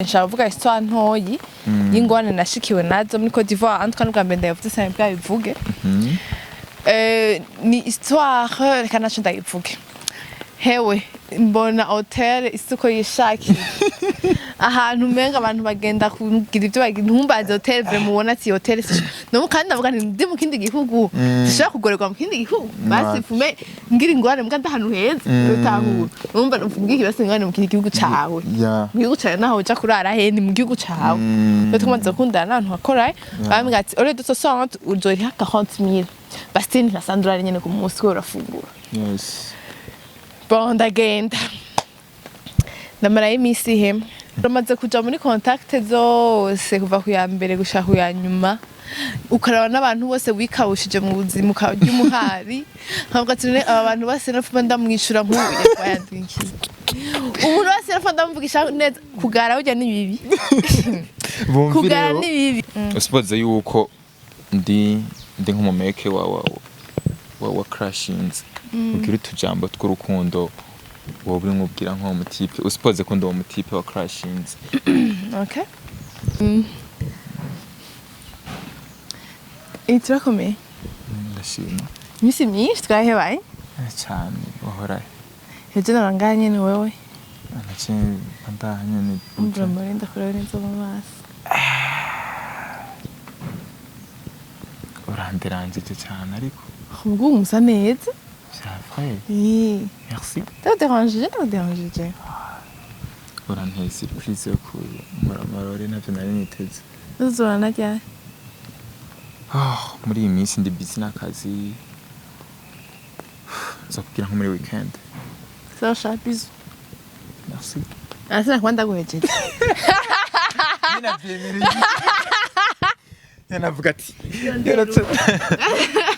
Nshavuga histoire ntoyi y'ingorane nashikiwe nazo muri Côte d'Ivoire en tout cas n'ubwa mbere ndavuze cyane bwa bivuge ni histoire reka naco ndayivuge hewe mbona hotel isuko yishakiye ahantu umenga abantu bagenda kugira ivyo bagira ntumbaze hotel vre mubona ati hotel no kandi ndavuga nti ndi mu kindi gihugu dushaka kugorerwa mu kindi gihugu basi fume ngira ingorane mbwa ndahantu heza utahura numva mvuga ikibase ingorane mu kindi gihugu cawe mu gihugu cawe naho uja kurara hendi mu gihugu cawe rero tumaze kundana n'abantu bakora bambwira ati ore duto sort uzoriha 40,000 basi ni nasandura nyene ku munsi ko urafungura bon ndagenda ndamara imisi hemwe ramaze kuja muri contact zose kuva ku ya mbere gushaka ku ya nyuma ukaraba n'abantu bose wikawushije mu buzima ukarya umuhari nkavuga ati aba bantu bose nafuba ndamwishura nk'ubuye kwayandwikiye umuntu wese nafuba ndamuvugisha neza kugara ujya nibibi kugara nibibi usipoze yuko ndi nk'umumeke wa crashings ugira utujambo tw'urukundo wowe uri nkubwira nko mutipe usipoze ko ndo mutipe wa crashings okay iturakomeye ndashima imisi myinshi twahebaye cyane uhora heje naranganye ni wewe anache andanye ni mbura muri ndakureba neza mu maso uranderanje cyane ariko ubwo umusa neza oui merci t'as dérangé uranteye surprise yo kumuramara navyo nari niteze uzorana ryari muri iyi minsi ndi busy n'akazi nzakubwira nko muri weekend so sharp bisous merci asana kwanda guhejeje yanavuga ati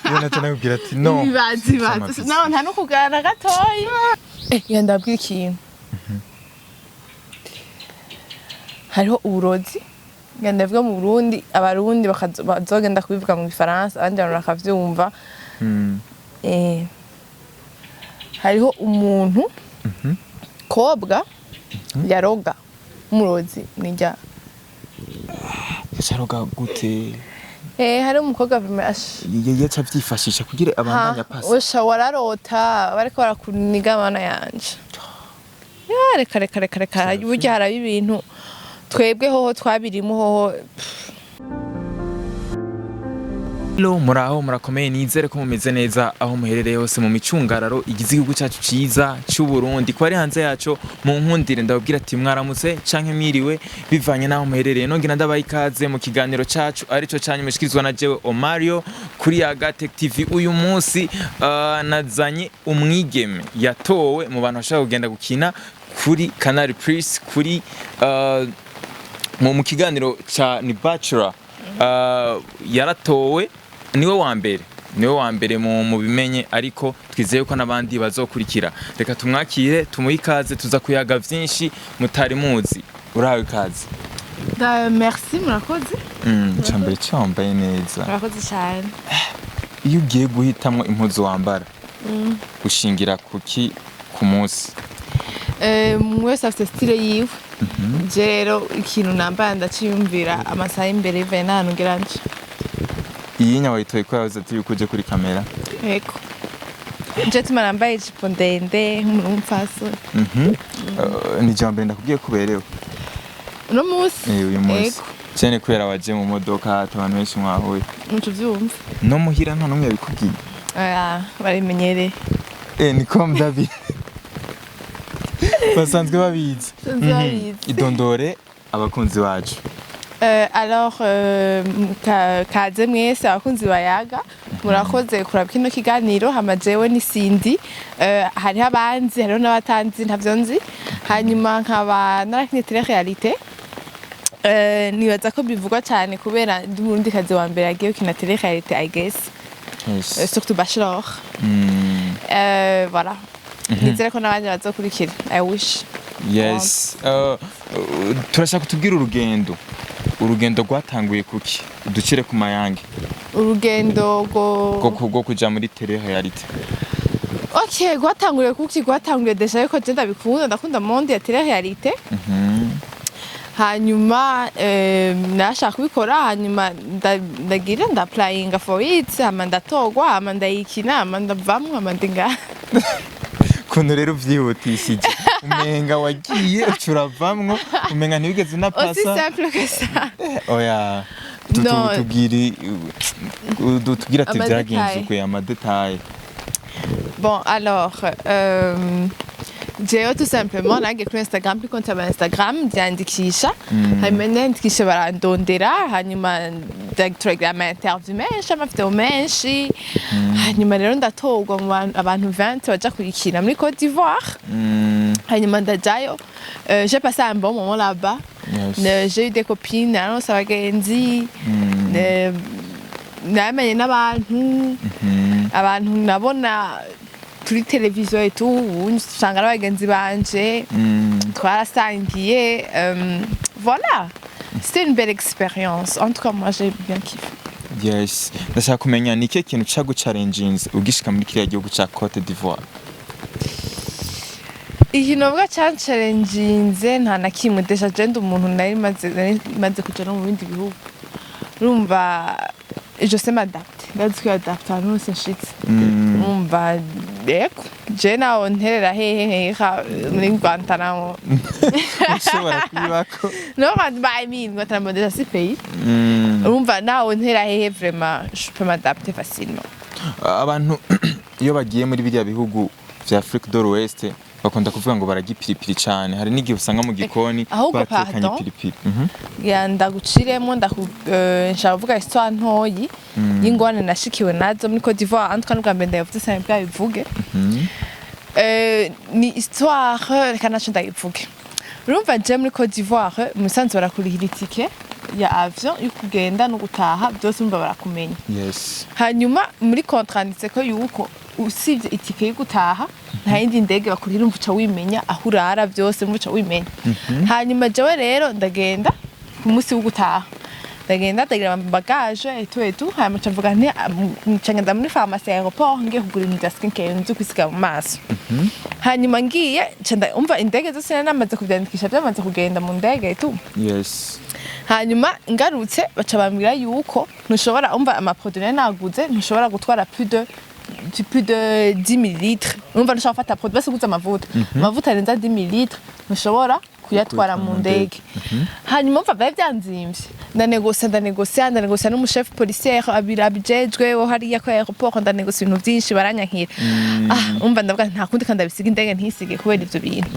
yanatubwira ati no bibazi naho nta no kugana gatoyi yandabwira ikintu hariho uburozi ndavuga mu Burundi abarundi bazogenda kubivuga mu Gifaransa abandi abantu bakavyumva hariho umuntu kobwa yaroga umurozi nijya yaroga gute hari umukobwa yaca byifashisha kugira abandanya pasi usha wararota bariko barakuniga abana yanje reka burya haraba ibintu twebwe hoho twabirimo hoho muraho murakomeye nizere ko mumeze neza aho muherereye hose mu micungararo igize igihugu cyacu ciza cy'u Burundi ko ari hanze yacu mu nkundire ndababwira ati mwaramutse canke mwiriwe bivanye naho muherereye nongera ndabaye ikaze mu kiganiro cyacu arico cyanye mushikirizwa na jewe Omario kuri Yaga TV uyu munsi nazanye umwigeme yatowe mu bantu bashaka kugenda gukina kuri Canal Plus kuri mu kiganiro cha ni bachelor yaratowe niwe wa mbere mu bimenye ariko twizeye ko nabandi bazokurikira reka tumwakire tumuikaze tuza kuyaga vyinshi mutari muzi urawe kaze merci murakoze cyambere cyambaye neza murakoze cyane iyo ugiye guhitamwo impuzu wambara ushingira kuki ku munsi mwese afite style yiwe rero ikintu nambara ndaciyumvira amasaha imbere bivaye n'ahantu ngeranje iyi nya wayitoye ko yavuze ati yuko uje kuri kamera yego nje tuma nambaye ijipo ndende nk'umupfaso ni jambo ndakubwiye kuberewe uno munsi uyu munsi cyane kubera waje mu modoka abantu benshi mwahuye muco vyumva no muhira nta numwe yabikubwiye barimenyereye niko mdabi basanzwe babizi idondore abakunzi bacu alors kaze mwese abakunzi ba Yaga murakoze kuraba kino kiganiro hamajewe n'isindi hariho abanzi hariho n'abatanzi ntavyo nzi hanyuma nkaba narakine tele realite nibaza ko bivugwa cyane kubera ndi Burundi kazi wa mbere yagiye kina tele realite I guess surtout bachelor voilà nizere ko nabandi bazokurikira I wish yes turashaka kutubwira urugendo rwatanguye kuki ducire ku mayange urugendo go kuja muri tele realite okay rwatanguye kuki rwatanguye deja yuko je ndabikunda ndakunda monde ya tele realite hanyuma nashaka kubikora hanyuma ndagira ndaplayinga for it hama ndatogwa hama ndayikina hama ndavamwo hama ndinga kuntu rero uvyihutishije umenga wagiye ucuravamwo umenga ntibigeze na pasa aussi simple que ça oya tubwira ati byagenze uko amadetail. Bon alors jewe tout simplement nagiye kuri Instagram kuri konti ya Instagram byandikisha hanyuma ndandikisha barandondera hanyuma ndagira ama interview menshi amavideo menshi hanyuma rero ndatogwa mu abantu 20 baja kurikina muri Côte d'Ivoire hanyuma ndajayo j'ai passé un bon moment là-bas. J'ai eu des copines naronse abagenzi namenye n'abantu abantu nabona kuri televiziyo etu usanga ari abagenzi banje twarasangiye voilà, c'était une belle expérience. En tout cas moi j'ai bien kiffé. Yes, ndashaka kumenya ni cyo kintu cyaguchallenges ugishika muri kiriya gihugu ca Côte d'Ivoire. Ikinobwa cyanchallenginze nta na kimwe desha je ndi umuntu nari maze kuja no mu bindi bihugu urumva je sais m'adapter ndazi kwiadapta ahantu hose nshitse urumva eko je naho nterera hehe muri Guantanamo ushobora kwibako no I mean Guantanamo déjà c'est pays urumva naho ntera hehe vraiment je peux m'adapter facilement. Abantu iyo bagiye muri biriya bihugu vya Afrique de l'Ouest bakunda kuvuga ngo baragipiripiri cyane hari n'igihe usanga mu gikoni batekanye piripiri. Ndaguciremo nshaka kuvuga histoire ntoyi y'ingorane nashikiwe nazo muri Côte d'Ivoire en tout cas n'ubwambere ndavuze cyane bwa bivuge ni histoire reka naco ndayivuge. Urumva je muri Côte d'Ivoire musanze barakurihira itike ya avion yo kugenda no gutaha byose umva barakumenya. Yes. Hanyuma muri contrat nditse ko yuko usibye itike yo gutaha nta yindi ndege bakurira umvuca wimenya aho urara byose umvuca wimenya. Hanyuma jewe rero ndagenda ku munsi wo gutaha ndagira bagage etu hanyuma mvuga nti ncanga muri pharmacie aéroport ngiye kugura imiti skincare nzi kwisiga mu maso. Hanyuma ngiye canda umva indege zose namaze kubyandikisha byamaze kugenda mu ndege etu. Yes. Hanyuma ngarutse baca bambwira yuko ntushobora umva amaproduit naguze ntushobora gutwara plus de 10 ml. Umva nshaka fata produit basi guza amavuta arenza 10 ml ntushobora kuyatwara mu ndege. Hanyuma umva byanzimvye ndanegosia n'umuchef policier abirabijejwe wo hariya ko aéroport ndanegosia ibintu byinshi baranyankira. Umva ndavuga nta kundi kandi abisiga indege ntisige kubera ivyo bintu.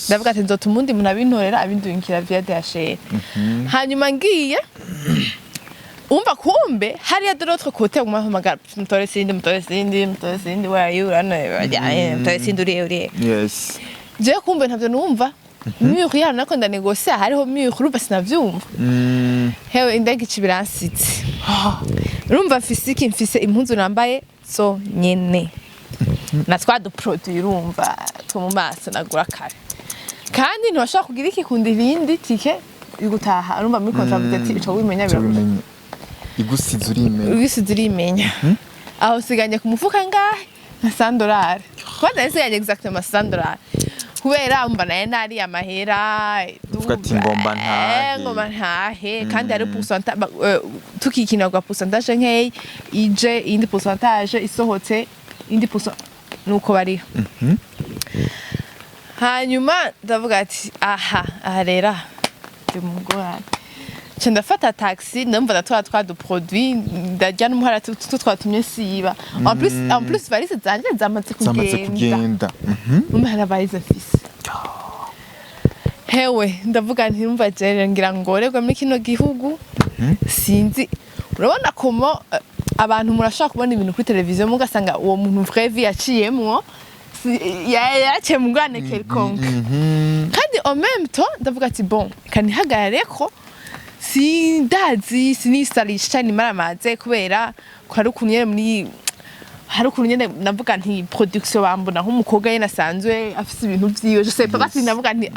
Ndavuga ati nzotuma undi muntu abintorera abindunkira via DHL. Hanyuma ngiye umva kumbe hariya de l'autre côté umamagara mutore sindi where are you mutore sindi uri. Yes. Je kumbe ntavyo numva mur yana nako ndanegosia hariho mur ruba sinavyumva. Hewe indege ikibiransitse urumva mfise impunzu nambaye so nyene na twadu produit urumva two mu maso nagura kare kandi ntibashaka kugira iki kundi ibindi tike igutaha urumva muri contract ati ico wimenya biro igusize urimenya aho siganye ku mufuka ngahe na $100 kwanda nsiganye exactement $100 kubera umva naye nari amahera uvuga ati ngomba ntahe kandi ari pourcentage tukikina kwa pourcentage nk'ey ije indi pourcentage isohotse indi nuko bari. Hanyuma ndavuga ati aha rera ndimugorane ndafata taxi ndumva twadu produit ndajya n'umuhara twatumye siba en plus valise zanje zamaze kugenda umuhara valise fisi hewe ndavuga nti numva je ngira ngorerwa muri kino gihugu sinzi urabona komo abantu murashaka kubona ibintu kuri televiziyo mugasanga uwo muntu vrai vie yaciyemwo yaciye mu ngorane quelconque kandi en même temps ndavuga ati bon kanihagarare ko sindazi sinisalisha ni maramaze kubera ko hari ukuntu nyene navuga nti production bambona nk'umukobwa yene asanzwe afise ibintu vyiwe je sais pas basi navuga nti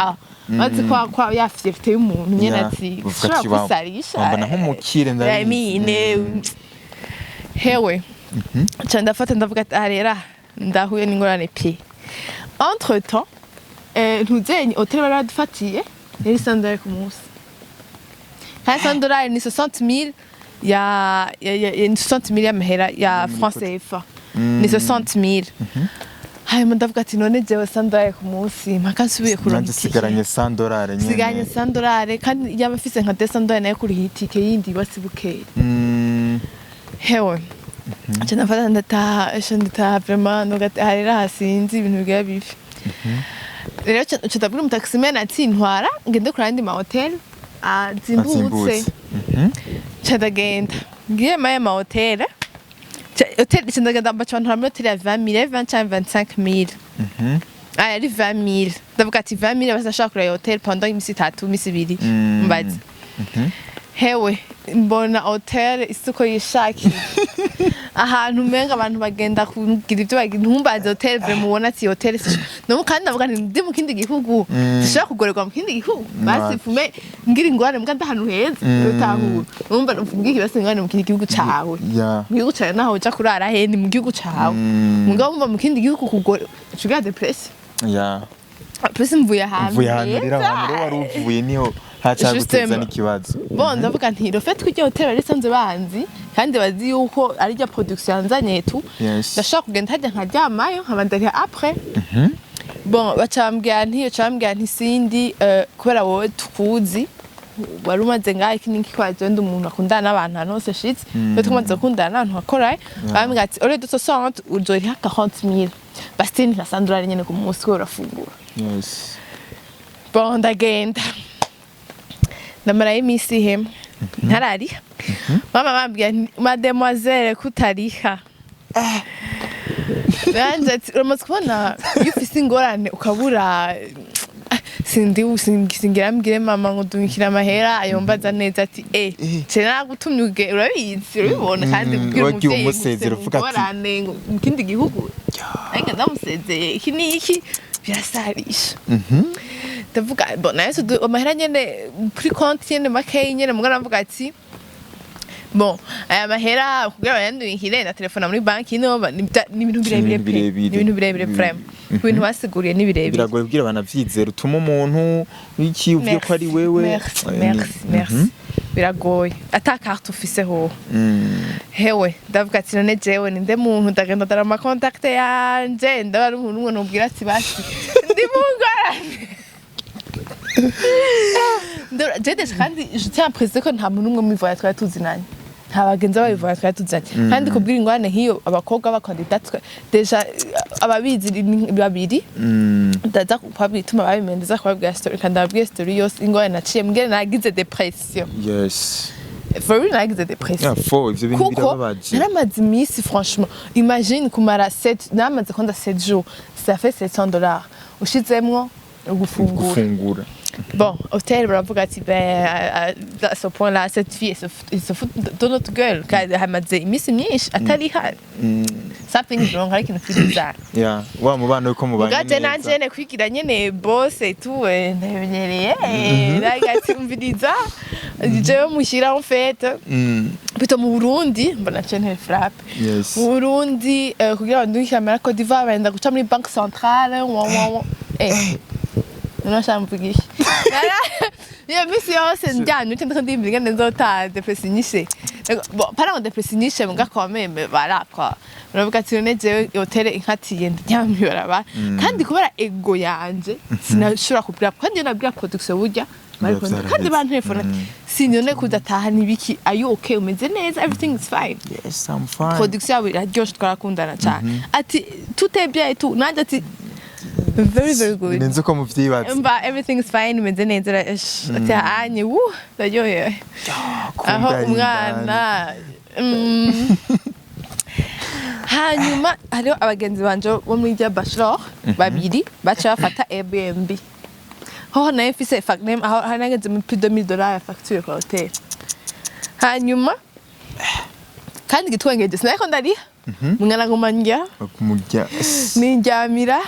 bazi kwa yafite y'umuntu nyene ati ushobora gusalisha bambona nk'umukire ndamine hewe ndafata ndavuga ati arera ndahuye n'ingorane pe entre temps ntuzenye hotel baradufatiye yari sandare ku munsi kandi $100 ni 60,000 ya 60,000 y'amahera ya francs CFA ni 60,000 hanyuma ndavuga ati none jewe $100 ku munsi mpaka nsubiye kuronka sigaranye $100 nyene sigaranye $100 kandi yaba afise nka $200 nayo kuri itike yindi basibukeye hewe cyane nafata ndataha vraiment nugati harira hasinzi ibintu bigaye bibi rero cyadabura umutaximen ati ntwara ngende kurandi ma hotel azimbutse cyadagenda ngiye ma hotel cyandagenda mbacana muri hotel ya 20,000 25,000 aya ari 20,000 ndavuga ati 20,000 basashaka kuri hotel pendant imisi 3 imisi 2 mbazi hewe mbona hotel isuko yishakiye ahantu menga abantu bagenda kugira ibyo bagira ntumbaze hotel vraiment ubona ati hotel no kandi ndavuga nti ndi mu kindi gihugu zishaka kugorerwa mu kindi gihugu basi fume ngira ingorane mbwa ndahantu heza utahura urumva mvuga iki basi ingorane mu kindi gihugu cawe mu gihugu cawe naho uja kurara he ni mu gihugu cawe mugabo umva mu kindi gihugu kugora ucugira depression plus mvuye ahantu rero wari uvuye niho hacaguteza n'ikibazo bon ndavuga nti le fait ko hotel ari sanze banzi kandi bazi yuko ari rya production yanzanye tu ndashaka kugenda hajya nkaryamayo nkabandariya après bon bacambwira nti sindi kubera wowe tukuzi wari umaze ngaho iki n'iki kwaje ndi umuntu akundana n'abantu hanose shitsi twe tumaze gukundana n'abantu bakoraye bambwira ati ore duto 60 ujoriha 40,000 basi ni $100 nyene ku munsi ko urafungura bon ndagenda ndamara imisi hemwe ntarariha mama bambwira mademoiselle kutariha nanje ati uramaze kubona iyo ufise ingorane ukabura singira mbwire mama ngo dumikira amahera ayombaza neza ati cena gutumye uge urabizi urabibona kandi mbwira umuvyeyi umusezero uvuga ati mu kindi gihugu ariko ndamusezeye iki ni iki birasarisha ndavuga bona yesu amahera nyene kuri konti nyene makeyi nyene mugana mvuga ati bon aya mahera kugira bayandwihire na telefona muri banki no ni ibintu birebire vraiment ibintu basiguriye ni birebire biragoye kugira banavyizera utuma umuntu iki uvye ko ari wewe merci biragoye ata carte ufise ho hewe ndavuga ati none jewe ninde muntu ndagenda dara ma contact yanje ndabari umuntu ngo nubwira ati basi ndi mungorane Gadget kandi je tiens à préciser ko nta muntu umwe mu voyage twari tuzinanye nta bagenzi babivuga twari tuzanye kandi kubwira ingorane nk'iyo abakobwa bakandidate deja ababizi babiri ndaza kubituma babimendeza kubabwira story kandi ababwira story yose ingorane naciye mbwira nagize depression for real nagize depression ivyo bintu birababaje naramaze imisi franchement imagine kumara 7 namaze konda 7 jours ça fait $700 ushizemwo gufungura bon hôtel baravuga ati à ce point là cette fille elle se fout de notre gueule car hamaze imisi myinshi atari hari something is wrong ariko nfiriza wa mubano uko mubanye Gadget nanje ne kwigira nyene boss et tout ndabimenyereye ndagati umviriza jewe mushira en fait plutôt mu Burundi mbona cyane frappe mu Burundi kugira ndukira Côte d'Ivoire benda guca muri banque centrale non champigish ya misi yose njyanye utenda ndimbiga nzota depressinishe bon para ngo depressinishe mbwa komeme barakwa uravuga ati none je hotel inkatiye ndamyora ba kandi kubera ego yanje sinashobora kubwira kandi nabwira production burya kandi bantu telefone sinyone kudataha nibiki are you okay umeze neza everything is fine yes I'm fine production yawe iraryoshye twarakundana cyane ati tout est bien et tout nanje ati very good nenze ko muvyibaza mba everything is fine umeze neza ati anye ndayoye aho umwana hanyuma hariho abagenzi banje bo muri rya bachelor babiri baca bafata Airbnb ho nayo mfise facture aho hanageze mu plus de $1,000 ya facture kwa hotel hanyuma kandi gitwengeje sinako ndari mwana ngomanja kumujya ninjamira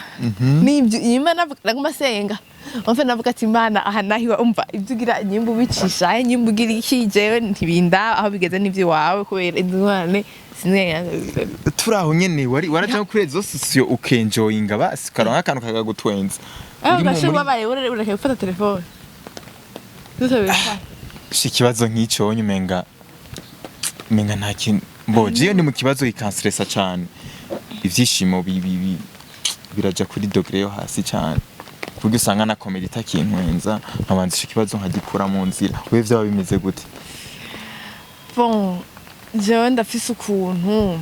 nibyo yima naguma senga umva navuga ati Imana aha nahiwa umva ibyo nyimbu bicisha nyimbu ugira iki jewe ntibinda aho bigeze n'ivyo wawe kubera indwane sinenga turaho nyene waraje kuri zo sosio ukenjoyinga basi karonka akantu kagagutwenza gasho babaye ureke gufata telefone ikibazo nk'icyo umenga nta kintu mboje iyo ndi mu kibazo ikanstressa cyane ivyishimo biraja kuri degré yo hasi cyane kuburyo usanga na comedy itakinkwenza nkabanza ico kibazo nkagikura mu nzira wewe vyaba bimeze gute? Bon, jewe ndafise ukuntu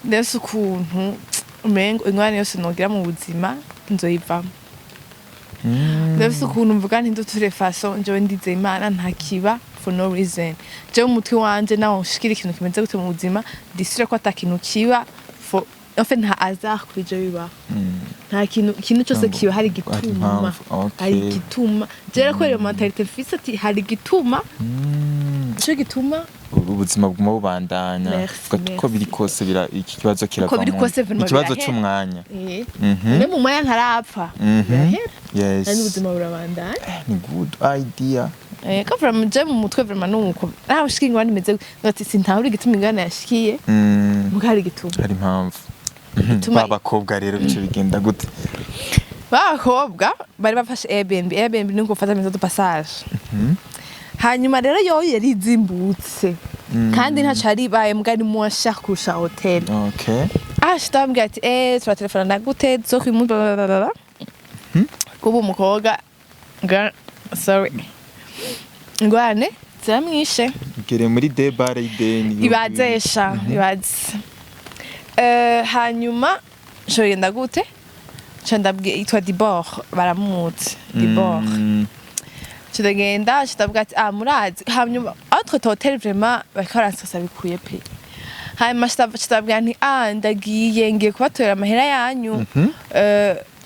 ndafise ukuntu umengo ingorane yose nogira mu buzima nzoyivamo. Ndafise ukuntu mvuga nti nduture façon jewe ndize Imana ntakiba for no reason. Jewe umutwe wanje nawo nshikira ikintu kimeze gute mu buzima ndisire ko atakintu kiba for en fait nta hasard kuri jewe biba. Nta kintu cyose kiba hari gituma. Hari gituma. Jewe ko iyo mentalite mfise ati hari gituma. Cyo gituma ubuzima bwuma bubandanya ko biri kose bira iki kibazo kiravamo ikibazo cy'umwanya ne mu mwanya ntarapfa yes kandi ubuzima burabandanya ni good idea ko from je mu mutwe vraiment nuko aho shiki ngwani meze ngati sintahuri gituma ingana yashikiye mugari gituma hari impamvu babakobwa rero bice bigenda gute? Bakobwa bari bafashe Airbnb ni gufata meza de passage hanyuma rero yo yarizimbutse kandi ntaco aribaye mugari mu ashaka kurusha hotel. Okay. Ashitambwira ati tura telefona na gute zo kwimunda kuba umukobwa sorry ingorane zamwishe ngere muri debare ideni ibazesha ibaze hanyuma shogenda gute ndabwiye itwa Dibord baramutse Dibord Chidagenda chitabwa ati murazi hanyuma autre hotel vraiment bakaransa bikuye pe hanyuma chitabwa nti ndagiye ngiye kubatorera amahera yanyu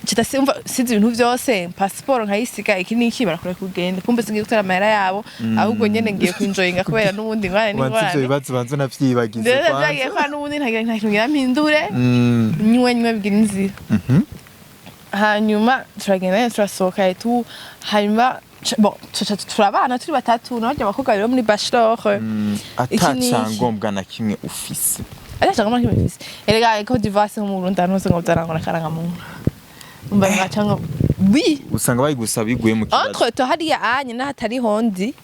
chitasimva sinzi ibintu byose passport nkayisiga iki niki barakora kugenda kumbe singiye gutera amahera yabo ahubwo nyene ngiye kwinjoyinga kubera n'ubundi ngwane n'ingwane bibazo banzo navyibagize kwa ndagiye kwa n'ubundi ntagira ntakintu ngira mpindure nywe bigira inzira hanyuma turagenda turasohoka tu hanyuma bon turabana turi batatu n'abandi bakobwa rero muri bachelor atacangombwa na kimwe ufise atacangombwa na kimwe ufise erega ko divorce mu Burundi anose ngo darangona karanga mu umba ngacanga oui usanga bayigusaba biguye mu kibazo entre to hariya anye na hatari hondi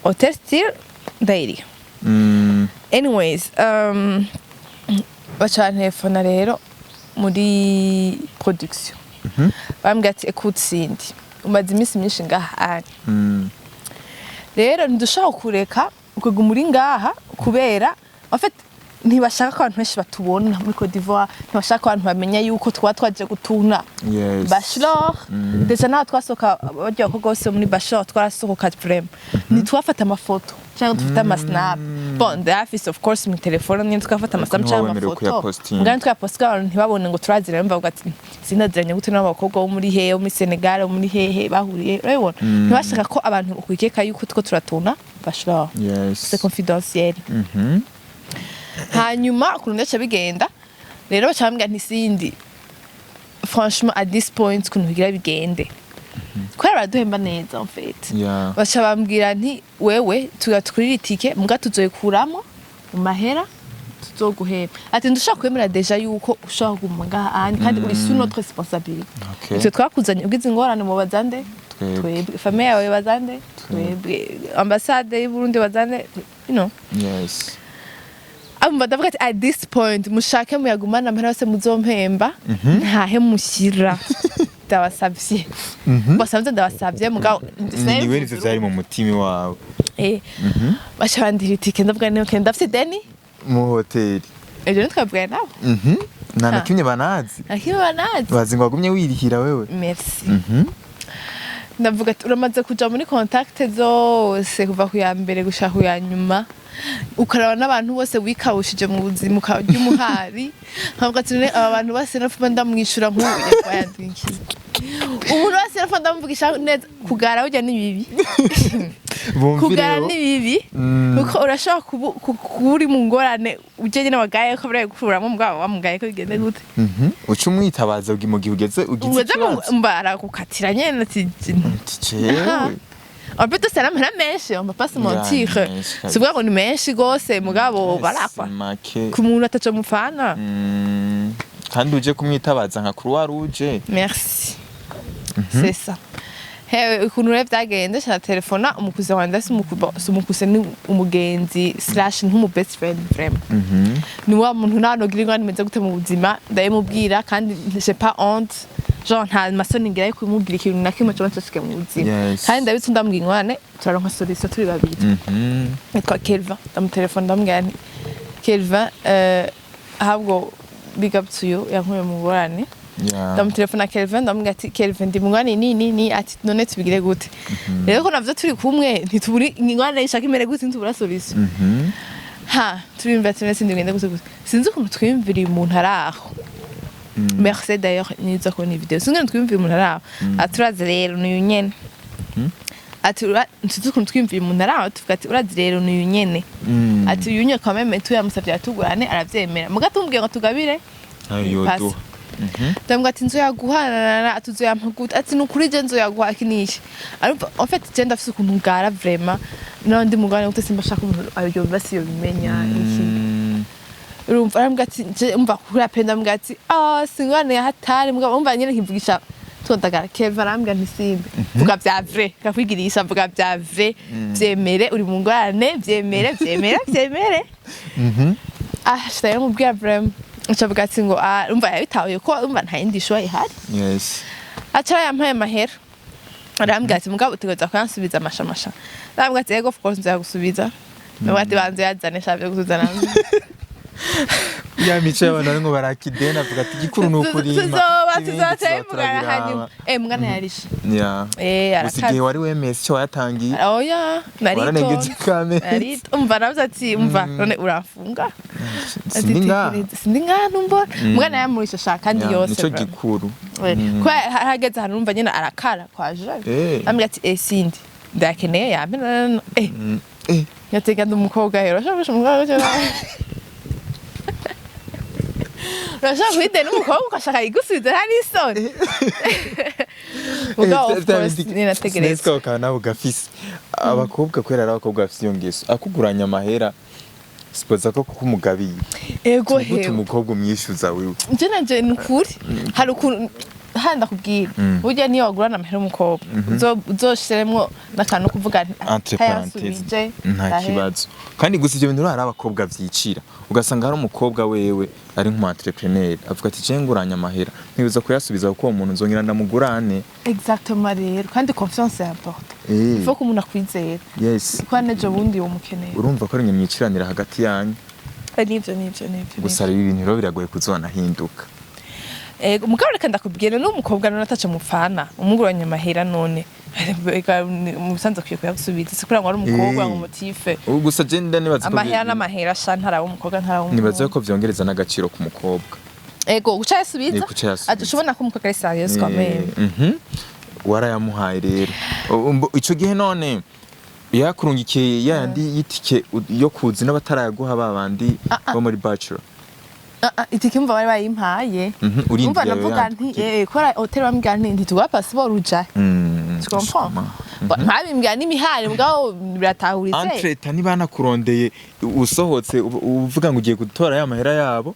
hotel still daily anyways bacha telefona rero muri production bambwira ati écoute Cindy umaze iminsi myinshi ngaha rero ndushaka kureka ukaguma muri ngaha kubera en fait ntibashaka ko abantu benshi batubona muri Côte d'Ivoire ntibashaka ko abantu bamenya yuko twaje gutuna bachelor deja naho twasoka bajya ko gose muri bachelor twarasohoka vraiment nitwafata amafoto cyangwa dufite amasnap bon the office of course mu telefone nyine twafata amasnap cyangwa amafoto ngani twapostka ntibabone ngo turazira mbavuga ati sinaziranye gute n'abakobwa bo muri hehe muri Senegal muri hehe bahuriye urabona ntibashaka ko abantu ukikeka yuko tuko turatuna bachelor c'est confidentiel hanyuma ukuntu ndaca bigenda rero bacambwira nti Cindy franchement at this point ukuntu bigira bigende kubera baraduhemba neza en fait baca bambwira nti wewe tugaturira itike muga tuzoyikuramo mu mahera tuzoguhemba ati ndushaka kwemera deja yuko ushaka kuguma ngaha kandi uri sous notre responsabilité icyo twakuzanye ubwiza ingorane mu bazande twebwe famille yawe bazande twebwe ambassade y'u Burundi bazande you know yes ndavuga ati at this point mushake muyagumana amahera yose muzompemba ntahe mushyira ndabasabye basanze ndabasabye mugabo niwe nivyo vyari mu mutima wawe baca bandira itike ndavuga nti okay ndafite deni mu hotel ejo twabwiye nawe nta nakimwe banazi bazi ngo wagumye wirihira wewe merci ndavuga ati uramaze kuja muri contact zose kuva ku ya mbere gushaka ku ya nyuma ukaraba n'abantu bose wikawushije mu buzima ukarya umuhari nkavuga ati aba bantu bose nafuba ndamwishura nk'ubu yandinkiye umuntu wese nafuba ndamuvugisha neza kugara burya ni bibi kugara ni bibi kuko urashaka kuri mu ngorane ujye nyine wagaye ko baraye gukuramo mugabo wamugaye ko bigende gute uca umwitabaza mu gihe ugeze ikibazo mbara gukatira nyene ati jewe en fait c'est la menshi on va pas se mentir c'est vrai qu'on menshi gose mugabo barakwa ku muntu ataca mufana kandi uje kumwitabaza nka Croix Rouge merci c'est ça hewe ukuntu rero byagenze cyane telefona umukuze wanje umukuse ni umugenzi / nk'umu best friend vraiment ni wa muntu nanogira ingwani meze gute mu buzima ndayimubwira kandi j'ai pas honte genre nta masoni ngira yo kumubwira ikintu na kimwe cyo cyashike mu buzima kandi ndabitse ndambwira ingwane turaronka solution turi babiri nitwa Kelvin ndamutelefona ndambwira nti Kelvin ahubwo big up to you yankuye mu ngorane ndamutelefona Kelvin ndamubwira ati Kelvin ndi mu ngwane ni ati none tubigire gute rero ko navyo turi kumwe ntituburi ingwane ishaka imere gute ntubura solution turiyumvira ati nese ndigende gute sinzi ukuntu twiyumvira umuntu araho merci d'ailleurs niza ko ni video sinzi twiyumvira umuntu araho aturaze rero n'uyu nyene ati ntuzi ukuntu twiyumvira umuntu araho tuvuga ati urazi rero n'uyu nyene ati uyu nyene quand même tuyamusavye atugurane aravyemera mugatumbwiye ngo tugabire ayo ndamubwira ati nzoyaguhana atuzoyampaguta ati nukuri je nzoyaguha kinisha ariko en fait je ndafise ukuntu ngara vraiment n'andi mugane gute simba shaka umuntu ayo basiyo bimenya iki urumva arambwira ati umva kuri apenda mbwira ati singwane hatari mbwa umva nyene nkivugisha tondagara Keva arambwira nti simbe vuga bya vrai kakwigirisha vuga bya vrai vyemere uri mu ngorane vyemere shitaya mubwira vraiment ucavuga ati ngo umva yabitahuye ko umva nta yindi show ihari acara yampaye amahera arambwira ati mugabo utegereza kuyansubiza amashamasha arambwira ati yego of course nzagusubiza nabati banze yazane shavye gusuzana ya mico y'abantu ngo barakidena avuga ati gikuru nukurima tuzotayimugana hanyuma mwana yarishe usigiye wari wemese cyo wayatangiye narito umva navuze ati umva none urafunga sindinga numva mwana yamurisha shaka kandi yose nico gikuru ko hageze hano numva nyine arakara kwaje ambwira ati sindi ndakeneye yamena yatega ndumukobwa rero shabisha umukobwa cyo Urashaka kwide n'umukobwa ukashaka igusubiza nta n'isoni uga of course ninategereza neza ukana ugafise abakobwa kwera abakobwa bafise iyo ngeso akuguranya amahera sipoza ko kumugabiye ego hewe umukobwa umyishuza wewe nje nukuri hari ukuntu handa kubwira burya niyo wagurana amahera umukobwa uzoshiremwo nakantu kuvuga entre parenthèses nta kibazo kandi gusa ivyo bintu ari abakobwa vyicira ugasanga hari umukobwa wewe ari nk'umu entrepreneur avuga ati je nguranya amahera ntibiza kuyasubiza kuko uwo muntu nzongira ndamugurane exactement rero kandi confiance est importante il faut ko umuntu akwizera ko nejo bundi wo mukeneye urumva ko ari nyimyikiranira hagati yanyu nivyo gusa ari ibintu rero biragoye kuzona hinduka umugabo reka ndakubwira n'umukobwa none ataca mupfana umuguranya amahera none umusanze kwiye kuyagusubiza sikura ngo ari umukobwa ngo motife gusa je nibaza ko amahera n'amahera shantara umukobwa ntara nibaza ko vyongereza n'agaciro ku mukobwa guca yasubiza adashobona ko umukobwa ari serious kwa meme warayamuhaye rero ico gihe none yakurungikiye yandi yitike yo kuzi n'abatarayaguha babandi bo muri bachelor itike mva bari bayimpaye umva navuga nti kora hotel bambwira nti tugwa passport uja nkabimbwira n'imihari mugabo biratahurize entreta nibana kurondeye usohotse uvuga ngo ugiye gutora ya mahera yabo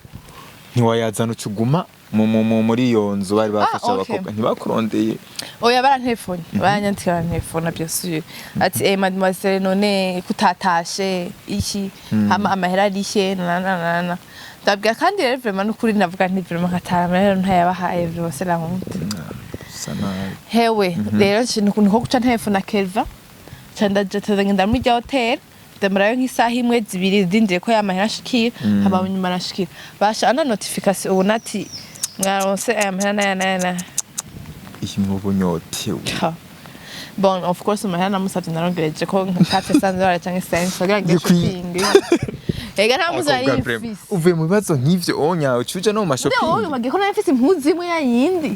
ntiwayazana ucuguma muri iyo nzu bari bafasha abakobwa ntibakurondeye oya barantefone baranyandikira telefone bien sûr ati mademoiselle none kutatashe iki hama amahera arihe nana ndabwira kandi rero vraiment n'ukuri navuga nti vraiment nkatarama rero ntayabahaye byose la honte hewe rero niko guca telefone Kelva cyanda ngenda muri hotel ndamurayo nk'isaha imwe zibiri zindire ko yamahera ashikira haba nyuma arashikira basha ana notification ubunati mwaronse amahera na ich mubunyotewe bon of course amahera namusavye narongereje ko nkatse sanzara cyangwa sense agange shopping ega nta muzari ifisi uvuye mu bibazo nk'ivyo onya ucuja no mu mashopping nde bagiye ko nafise impuzu imwe ya yindi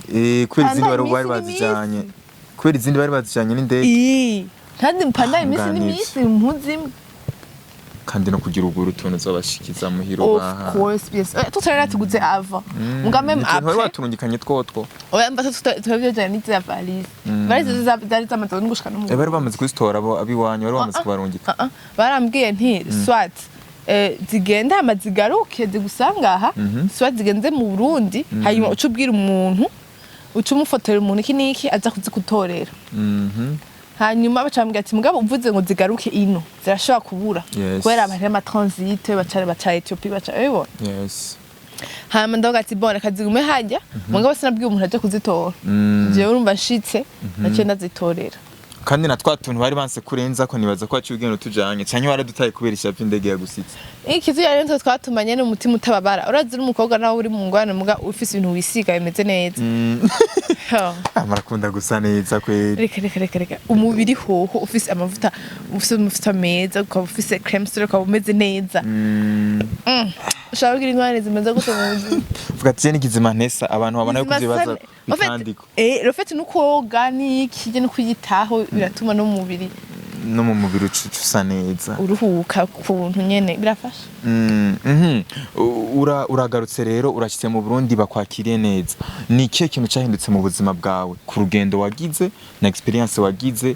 kweri izindi bari bazijanye kweri izindi bari bazijanye n'indege kandi mpanda imisi impuzu imwe kandi no kugira uguru tuntu zobashikiza muhiro baha of course yes tutarera tuguze ava muga même après wari waturungikanye twotwo oya mba twebyeje n'itya valise valise zari zamaze ngushika no mu bari bamaze kwistora abo abiwanyu bari bamaze kubarungika barambwiye nti swat zigenda amazigaruke zigusanga aha swat zigenze mu Burundi hanyuma ucubwira umuntu uca umufotorera umuntu iki niki aza kuzikutorera hanyuma bacambwira ati mugabo uvuze ngo zigaruke ino zirashobora kubura kubera abantu y'amatransit baca Ethiopie baca ebona hanyuma ndavuga ati bon reka zigume hajya mugabo sinabwiye umuntu aje kuzitora jewe urumva nshitse naciye ndazitorera kandi na twa tuntu bari banse kurenza ko nibaza ko aciye ugenda tujanye canke waradutaye kubera ishapi indege yagusitse ikizu yari nto twatumanye n'umutima utababara urazi umukobwa nawe uri mu ngwane muga ufise ibintu wisiga bimeze neza amarakunda gusa neza kweri reka umubiri hoho ufise amavuta meza ukaba ufise crème solaire ukaba umeze neza ushaka kugira ingwane zimeze gute mu buzima vuga ati ni kizima ntesa abantu babona yuko zibaza bitandiko rofete nukoga n'ikije no kuyitaho biratuma no mu mubiri no mu mubiri usa neza uruhuka kuntu nyene birafasha uragarutse rero urashitse mu Burundi bakwakiriye neza ni ikihe kintu cyahindutse mu buzima bwawe ku rugendo wagize na experience wagize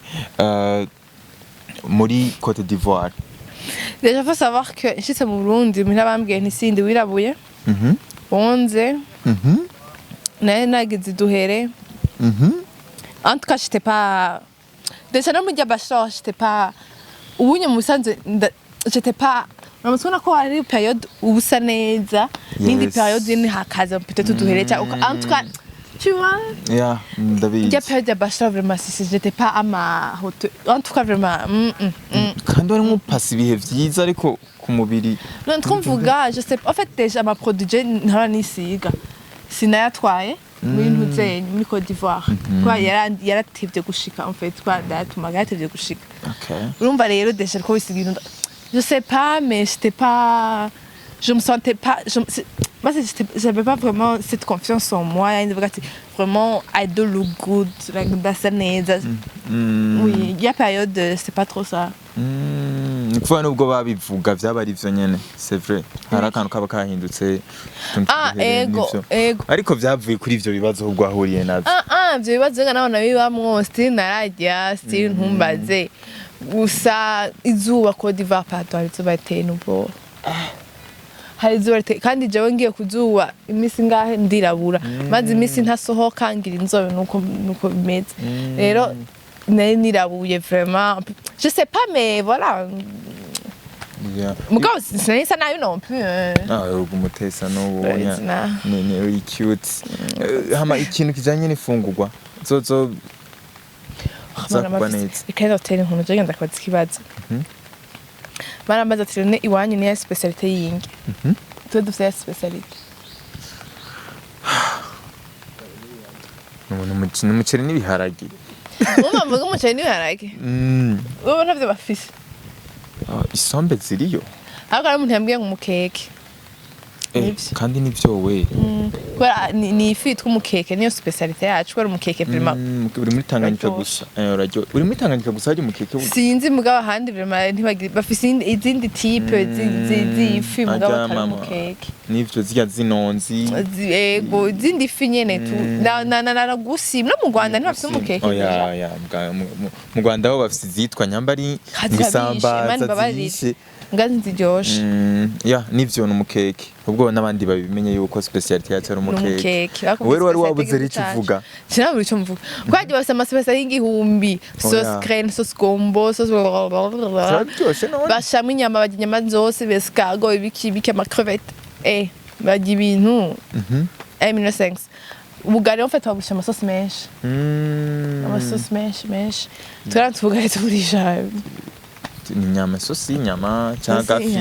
muri Côte d'Ivoire Déjà faut savoir que nshitse mu Burundi mina bambwiye ntisindi wirabuye onze naye nagize duhere en tout cas j'étais pas déjà no mu bachelor j'étais pas ubunye mu Musanze j'étais pas namusona ko ari period ubusa neza n'indi period ni hakaza peut-être duhere en tout cas tu vois David il y a période de bachelor vraiment si j'étais pas à ma hauteur en tout cas vraiment kandi wari nk'upasa ibihe vyiza ariko ku mubiri non twumvuga je sais en fait déjà ma produit ntara nisiga sinayatwaye muri ntuzenye muri Côte d'Ivoire kwa yaratevye gushika en fait kwa datuma yaratevye gushika urumva rero déjà ko bisiga je sais pas mais j'étais pas je me sentais pas j'avais pas vraiment cette confiance en moi vraiment I do look good like that's oui il y a période c'est pas trop ça kuva nubwo babivuga byaba ari byo nyene c'est vrai hari akantu kaba kahindutse ego ariko byavuye kuri ivyo bibazo ubwo ahuriye navyo ivyo bibazo nabona bibamwo still narajya still ntumbaze gusa izuba Côte d'Ivoire pardon izuba iteye n'ubwo hari izuba kandi jewe ngiye kuzuba imisi ngahe ndirabura maze imisi ntasohoka ngira inzobe nuko bimeze rero nari nirabuye vraiment je sais pas mais voilà mugabo sinisa nayo non plus umutesa n'ubunya ni cute hama ikintu kijanye n'ifungurwa zozo zakwanetse ikaya hotel nkunu je ngenda kwaza kibazo barambaza ati ne iwanyu ni ya speciality yingi todo dufite speciality n'umuceri n'ibiharage mama mvuga umuceri n'ibiharage wowe ntavyo bafise isombe ziriyo ariko ari umuntu yambwiye ngo umukeke kandi nivyo we kubera ni ifi yitwa umukeke niyo speciality yacu kubera umukeke vraiment uri muri Tanganyika gusa uri muri Tanganyika gusa ari umukeke sinzi mugabo ahandi vraiment ntibagire bafise izindi type z'ifi mugabo atari umukeke nivyo zirya zinonzi ego izindi fi nyene tu na gusi no mu Rwanda ntibafise umukeke mu Rwanda ho bafise zitwa nyambari ngisamba zazishe ngazi nziryoshe nivyo n'umukeke ubwo nabandi babimenye yuko speciality yacu ari umukeke wewe wari wabuze riki vuga sinabura ico mvuga kwaje bafise amasipesa y'igihumbi sauce crème sauce gombo sauce bashamwe inyama barya inyama zose bescargot ibiki ama crevette barya ibintu 1905 ubugari en fait babusha amasosi menshi amasosi menshi tuvuga tuburisha inyama sosi inyama cyangwa gafi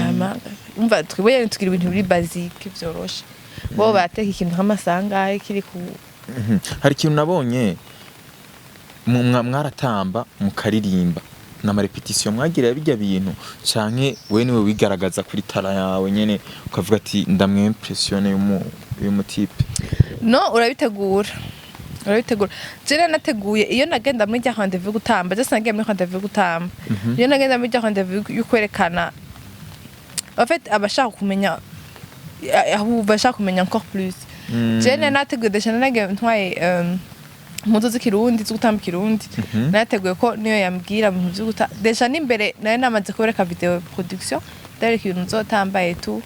umva twibonye tugira ibintu biri basique byoroshe bo bateka ikintu nk'amasanga kiri ku hari ikintu nabonye mwaratamba mukaririmba na repetition mwagira bijya bintu canke we niwe wigaragaza kuri tara yawe nyene ukavuga ati ndamwe impression y'umu type no urabitegura jere nateguye iyo nagenda muri rya rendez-vous gutamba je sanagiye muri rendez-vous gutamba iyo nagenda muri rya rendez-vous y'ukwerekana en fait abashaka kumenya aho bashaka kumenya encore plus jere nateguye deja nagiye ntwaye muzo z'ikirundi z'ugutamba ikirundi nateguye ko niyo yambwira mu by'uguta deja n'imbere nayo namaze kubereka video production dare ikintu nzotambaye tu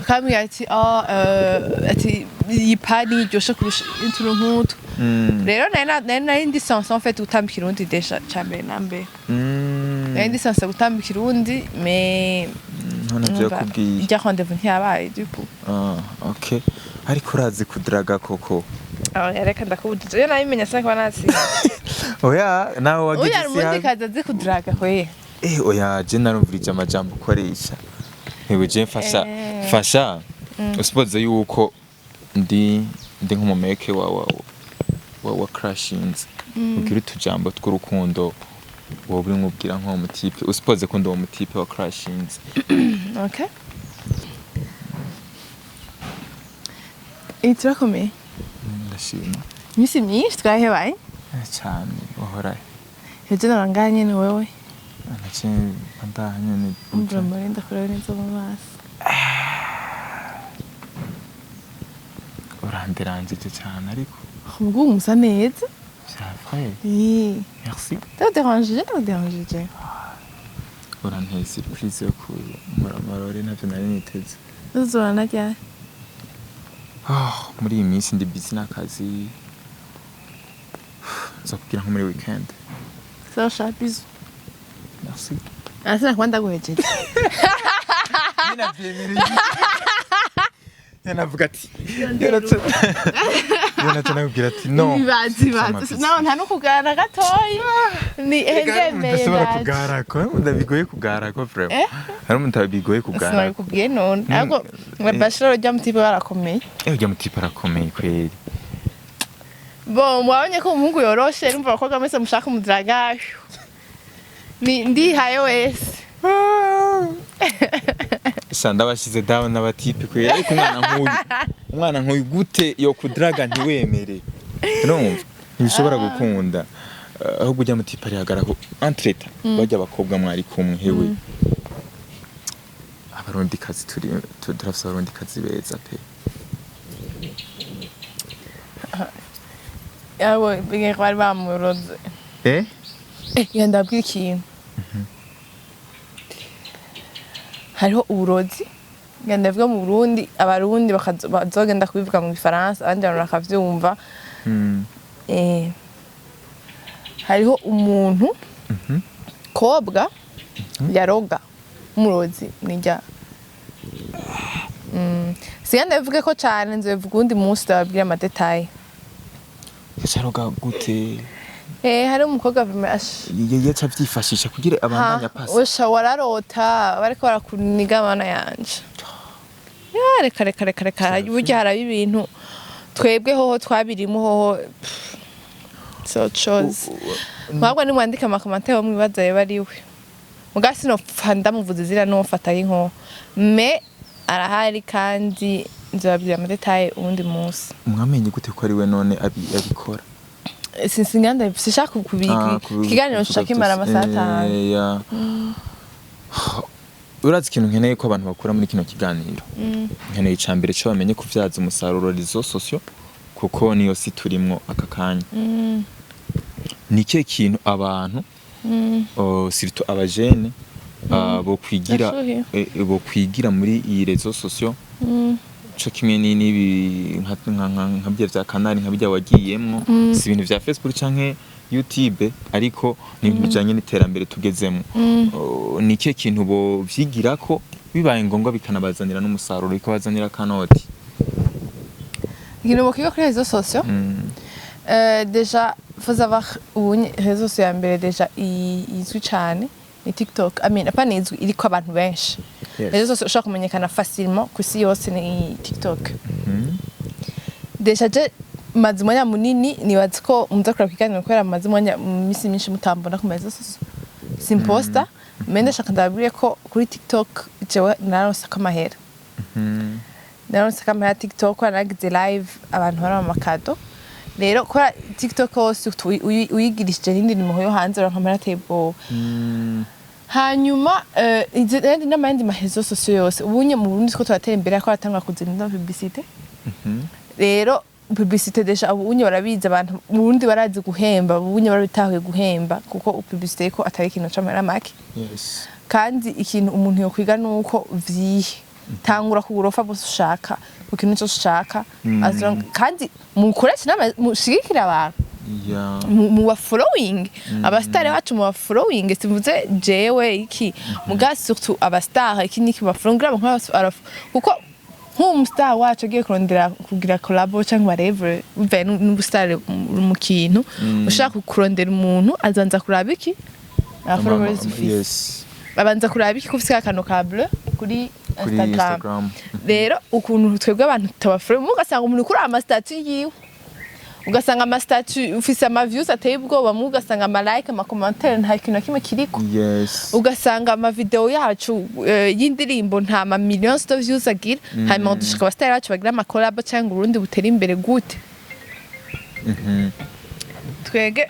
kamwe ati ati yipani ryoshe kurusha intu nk'utu rero nari ndi sanse en fait gutamba ikirundi deja cambere na mbere nari ndi sanse gutamba ikirundi mais navyo yakubwiye ijya rendez-vous ntiyabaye du coup okay ariko urazi kudraga koko reka ndakubujije iyo nabimenya sinakaba natsi oya nawe wagize uya umundi kaza azi kudraga kwe oya je narumvirije amajambo ukoresha hewe je fasha usipoze yuko ndi nk'umumeke wa crashings ugira utujambo tw'urukundo wowe uri nkubwira nko mutipe usipoze ko ndi uwo mutipe wa crashings okay iturakomeye ndashima imisi myinshi twahebaye cyane wahoraye heje naranganye ni wewe anache ndahanye ni umbura murinda kureba neza mu maso uranderangije cyane ariko ubwo umusa neza c'est vrai merci t'as dérangé uranteye surprise yo kumura amarore navyo nari niteze uzorana ryari muri iyi minsi ndi busy n'akazi nzakubwira nko muri weekend sasha bisous merci asina kwanda guhejeje yanavuga ati yanatubwira ati no bibazi no nta no kugara gatoyi ni endemeye ndashobora kugara ko ndabigoye kugara ko vraiment hari umuntu abigoye kugara sinari kubwiye none ariko ngo bachelor rya mutipe barakomeye rya mutipe arakomeye kweli bon mwabonye ko umuhungu yoroshe numva abakobwa mwese mushaka umudraga ni ndihaye wese sanda bashize down n'abatipe kweli ariko umwana nk'uyu gute yo kudraga ntiwemere urumva ntibishobora gukunda ahubwo ujya mutipe ari hagarako entreta bajya abakobwa mwari kumwe hewe abarundi kazi turafise abarundi kazi beza pe yawe binge kwari bamuroze yenda bwira ikintu hariho uburozi ngenda vuga mu Burundi abarundi bazogenda kubivuga mu Gifaransa abandi abantu bakavyumva hariho umuntu kobwa yaroga umurozi nijya singenda bivuge ko cyane nzovuga undi munsi ndababwira amadetaye yaroga gute hari umukobwa yaca byifashisha kugira abandanya pasi usha wararota bariko barakuniga abana yanje reka burya haraba ibintu twebwe hoho twabirimo hoho so chose mwabwo nimwandika amakomante ho mwibaza ye bariwe mugasi no ndamuvuze zira no mfata y'inko me arahari kandi nzababwira amadetaye ubundi munsi mwamenye gute ko ari we none abikora sinsinganda sishaka kubika kiganiro nshaka imara amasata urazi ikintu nkeneye ko abantu bakura muri kino kiganiro nkeneye icambere cyo bamenye kuvyaza umusaruro rezo socio kuko niyo si turimwo aka kanya nike kintu abantu surtout abajene bo kwigira muri iyi rezo socio cyo kimwe n'ibi nka bya vya kanari nka bijya wagiyemwo si ibintu vya Facebook canke YouTube ariko ni ibintu bijanye n'iterambere tugezemo nike kintu bo vyigira ko bibaye ngombwa bikanabazanira n'umusaruro bikabazanira kanoti ikintu bokiga kuri réseaux sociaux déjà faut avoir une réseaux sociaux ya mbere déjà izwi cyane ni TikTok pas nizwi iriko abantu benshi réseaux sociaux ushaka kumenyekana facilement kusi yose ni TikTok déjà je mazimanya munini nibazi ko muzakora kwiganira kwera mazimanya misi myinshi mutambona ku réseaux sociaux simposta mende shaka ndabwire ko kuri TikTok jewe naronse kamahera naronse kamahera TikTok nagize live abantu bari amakado rero kora TikTok hose uyigirishije n'indi nimuho yo hanze urakamera table hanyuma izindi n'amandi mahezo sociaux yose ubunye mu Burundi ko turatera imbere ko atanga kuzina publicité rero publicité deja ubunye barabiza abantu mu Burundi barazi guhemba ubunye barabitahuye guhemba kuko publicité ko atari ikintu camera make kandi ikintu umuntu yo kwiga nuko vyihe tangura kugurofa bose ushaka ku kintu cyose ushaka kandi mukoresha mushigikira abantu mu ba following abastari bacu mu ba following sivuze jewe iki muga surtout abastari iki niki ba following kuko nk'umustar wacu agiye kurondera kugira collab cyangwa whatever bivaye n'ubustari mu kintu ushaka kurondera umuntu azanza kuraba iki followers babanza kuraba iki kufise akantu ka bleu kuri Instagram rero ukuntu twebwe abantu tutabafore mugasanga umuntu kuri ama statut yiwe ugasanga ama statut ufise ama views ateye ubwoba mugasanga ama like ama commentaire nta kintu kimwe kiriko ugasanga ama video yacu y'indirimbo nta ma millions of views agira hanyuma dushaka abastari bacu bagira ama collab cyangwa urundi butera imbere gute twege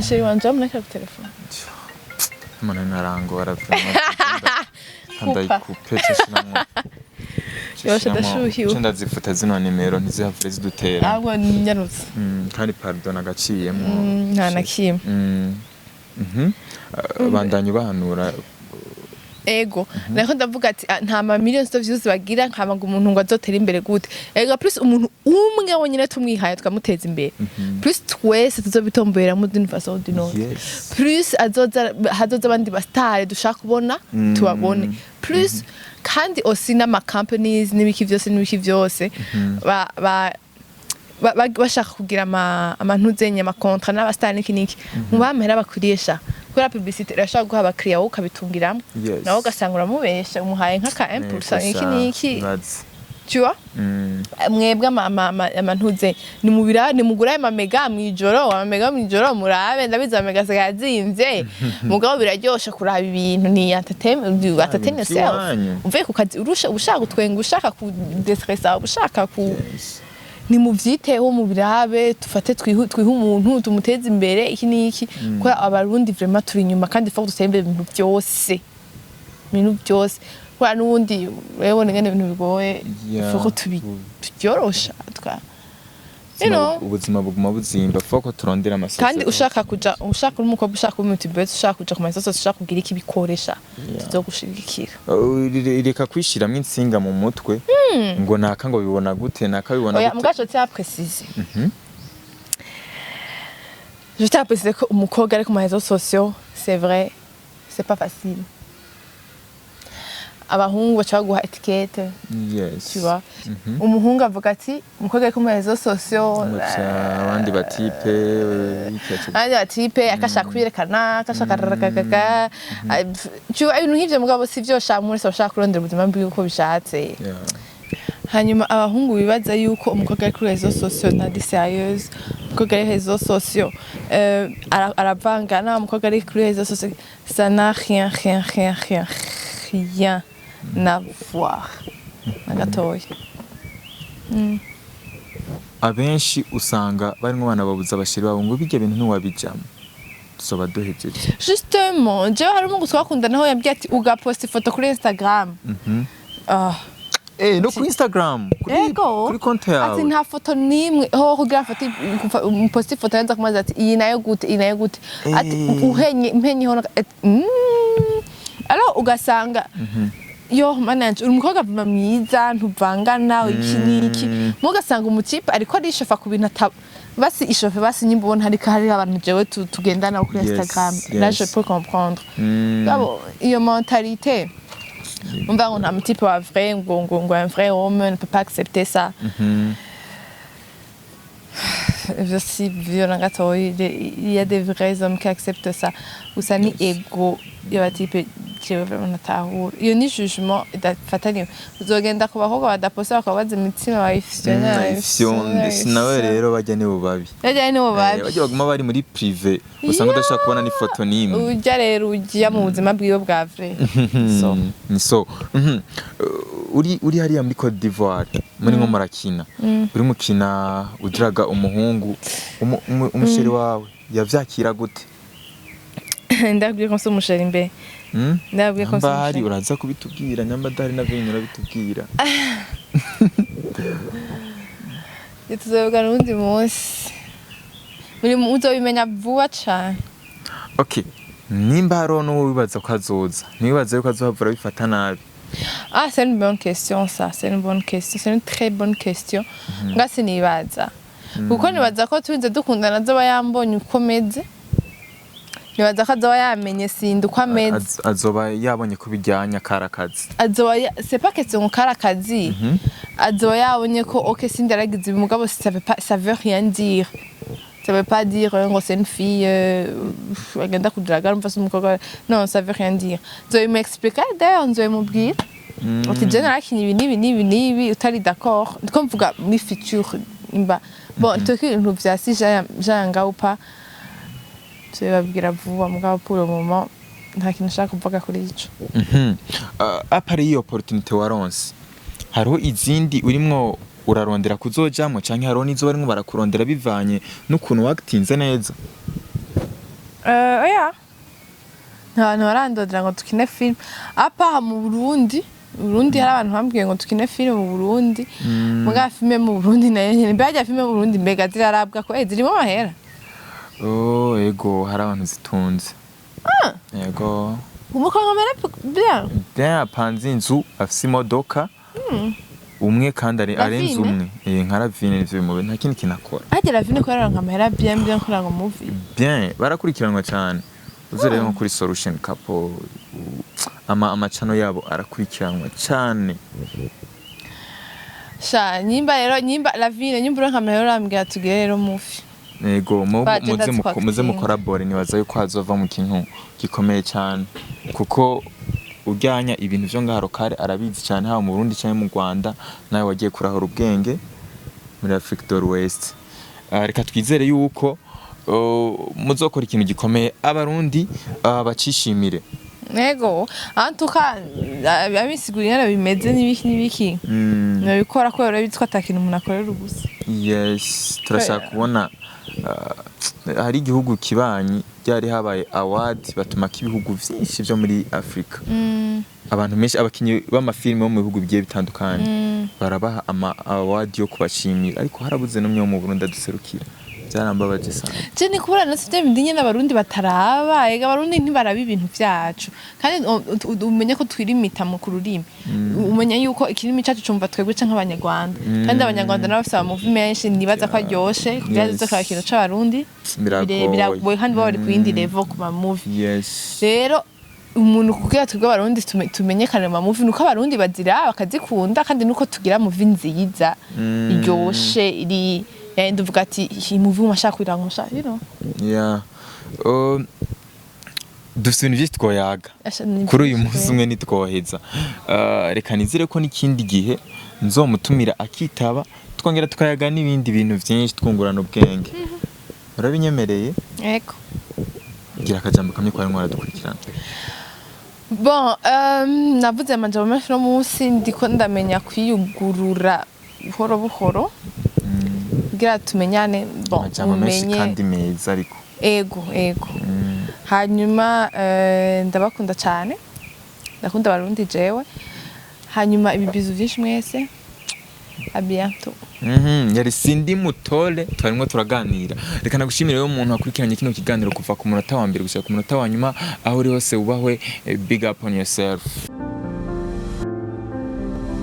Sheri wanje amneka ku telefone mana narango baravuma kandi kupetse sinamwe yoshe dashuhiwe cyenda zifuta zino nimero ntizihafure zidutera ahubwo nyarutse kandi pardon agaciyemo nta nakimwe bandanye bahanura ego nako ndavuga ati nta ma millions of views bagira nkamaga umuntu ngo azotera imbere gute ego plus umuntu umwe wonyine tumwihaye twamuteza imbere plus twese tuzobitombera mu d'une façon d'une autre plus hazoza abandi bastare dushaka kubona tubabone plus kandi aussi n'ama companies n'ibiki vyose bashaka kugira amantuzenye ama contrat n'abastare n'iki mubamera bakurisha kuri publicité irashaka guha abakiriya wowe ukabitungiramo nawe ugasanga uramubesha umuhaye nk'aka impulse iki niki tu vois mwebwe amantuze ni mubira ni mugura ama mega mwijoro murabe ndabiza mega zagazimvye mugabo biraryosha kuraba ibintu ni entertainment yourself uvuye ku kazi ushaka gutwenga ushaka ku destressa ushaka ku ni muvyiteho mu birabe tufate twihu umuntu tumuteze imbere iki niki ko abarundi vraiment turi nyuma kandi faut dusembe ibintu byose kwa nundi rero ngene ibintu bigoye faut tubyorosha twa ubuzima buguma buzimba faut turondera amasese kandi ushaka umukobwa ushaka umutibet ushaka kuja ku masoso ushaka kugira iki bikoresha tuzogushigikira reka kwishiramwe insinga mu mutwe ngo naka ngo bibona gute oya mugaco tya précise je t'ai précisé que umukobwa ari ku marezo sociaux c'est vrai c'est pas facile abahungu bacaguha etiquette tu vois umuhungu avuga ati umukobwa ku marezo sociaux abandi batipe akashaka kwirekana akashaka raragagaga tu vois ibintu nk'ivyo mugabo sivyo shamure bashaka kurondera ubuzima bw'uko bishatse hanyuma abahungu bibaza yuko umukobwa ari kuri réseaux sociaux na sérieuse umukobwa ari réseaux sociaux aravangana umukobwa ari kuri réseaux sociaux ça n'a rien na voir nagatoya abenshi usanga barimo bana babuza abashiri babo ngo bijye bintu ntiwabijamo soba duhejeje justement je harimo gutwakunda naho yambye ati ugapost ifoto kuri Instagram no kuri Instagram kuri konti yawe ati nta foto nimwe ho kugira foto post ifoto yanza kumaza ati iyi nayo gute ati mpenye hono alors ugasanga yo manager umukobwa avuma mwiza ntuvangana iki niki mugasanga umutipe ariko arishofa ku bintu basi ishofe basi nyimbo ntariko hari abantu jewe tugendana kuri Instagram là je peux comprendre gabo iyo mentalité on va on a un petit peu vrai un vrai homme ne peut pas accepter ça je suis violent il y a des vrais hommes qui acceptent ça ou ça ni ego il y a type jewe vraiment natahura iyo ni jugement idafatanye uzogenda ku bakobwa badaposa bakabaza imitsima bayifitiona sinawe rero bajya ni bubabi bajya baguma bari muri privé usanga udashaka kubona ni foto nimwe ujya rero ujya mu buzima bwiwe bwa vrai so uri hariya muri Côte d'Ivoire muri nko murakina uri mukina ujiraga umuhungu umusheri wawe yavyakira gute ndabwiye ko umusheri imbere ndabwiye ko mbari uraza kubitubwira nyambadari na venye urabitubwira tuzovuga n'undi munsi muri muzobimenya vuba cyane okay nimba haro no wibaza ko azoza nibaza yuko azohavura bifata nabi Ah, c'est une bonne question ça, c'est une bonne question, c'est une très bonne question. Nga sinibaza. Kuko nibaza ko twinze dukundana azoba yambonye uko meze. Nibaza ko azoba yamenye sindi uko ameze. Azoba yabonye ko bijyanya karakazi. C'est pas question ngo karakazi. Azoba yabonye ko OK sindi aragize umugabo ça veut rien dire. Ça veut pas dire ngo c'est une fille agenda kudraga mfase umukobwa. Non, ça veut rien dire. Zoe m'expliquer d'ailleurs, zoe mubwira. Ati je narakinye ibi utari d'accord. Ndiko mvuga muri future imba. Bon, toki ibintu vyasi janga upa. Je babwira vuba mugabo pour le moment nta kintu nshaka kuvuga kuri ico. Apari iyo opportunity waronse. Hariho izindi urimwo urarondera kuzojamwe canke hariho nizo barimwo barakurondera bivanye n'ukuntu wagitinze neza. Oya. Nta barandodera ngo tukine film. Apa mu Burundi hari abantu bambwiye ngo tukine film mu Burundi. Muga filme mu Burundi nayo nyene mbajya filme mu Burundi mbega zirarabwa ko zirimo mahera. Oh, ego hari abantu zitunze. Ego. Umukongamera bien. Bien apanze inzu afise imodoka. Umwe kandi arenze umwe. Nkaravine ivyo mu nta kindi kinakora. Ajya ravine ko yaranka amahera bien kora ngo movie. Bien, barakurikiranwa cyane. Uzere nko kuri solution couple amacano yabo arakurikiranwa cyane. Sha nyimba ravine nyimba uranka amahera ambwira tugere rero movie. Ego muze mukorabore nibaza yuko hazova mu kintu gikomeye cyane kuko ujyanya ibintu byo ngaharo kare arabizi cyane ha mu Burundi cyane mu Rwanda nawe wagiye kurahora ubwenge muri Africa de l'Ouest. Reka twizere yuko muzokora ikintu gikomeye abarundi bacishimire. Ego antuka abisigurira bimeze n'ibiki nabikora ko rero bitwa atakintu umuntu akorera ubusa. Yes, turashaka kubona hari igihugu kibanyi byari habaye award batuma kibihugu vyinshi byo muri Africa. Abantu menshi abakinyi b'amafilme bo mu bihugu bigiye bitandukanye barabaha award yo kubashimira ariko harabuze no mu Burundi duserukira. Byarambabaje sana. Je ni kubura no sivyo bindinye n'abarundi bataraba ega abarundi ntibarabi ibintu byacu kandi umenye ko twirimita mu kururimi umenya yuko ikirimi cyacu cumva twebwe canke abanyarwanda kandi abanyarwanda nabo bafite amamuvi menshi nibaza ko aryoshe kugira ko ikintu c'abarundi biragoye kandi bari ku yindi level ku mamuvi. Rero umuntu kugira twebwe abarundi tumenyekane mu mamuvi nuko abarundi bazira bakazikunda kandi nuko tugira muvi nziza iryoshe iri nduvuga ati imuvi umashaka kwirangusha you know. Yeah. Dufite ibintu byinshi twoyaga kuri uyu munsi umwe nitwoheza. Reka nizire ko n'ikindi gihe nzomutumira akitaba twongera tukayaga n'ibindi bintu byinshi twungurana ubwenge. Urabinyemereye? Yego. Gira akajambo kamwe kwa ntwara dukurikirana. Bon, navuze amajambo menshi no munsi ndiko ndamenya kwiyugurura buhoro kugira tumenyane bon umenye kandi meza ariko ego hanyuma ndabakunda cyane ndakunda abarundi jewe hanyuma ibibizu byinshi mwese a bientôt. Yari Sindi Mutole twarimo turaganira. Reka nagushimire yo umuntu akurikiranye kino kiganiro kuva ku munota wa mbere gushika ku munota wa nyuma aho uri hose ubahwe. Big up on yourself.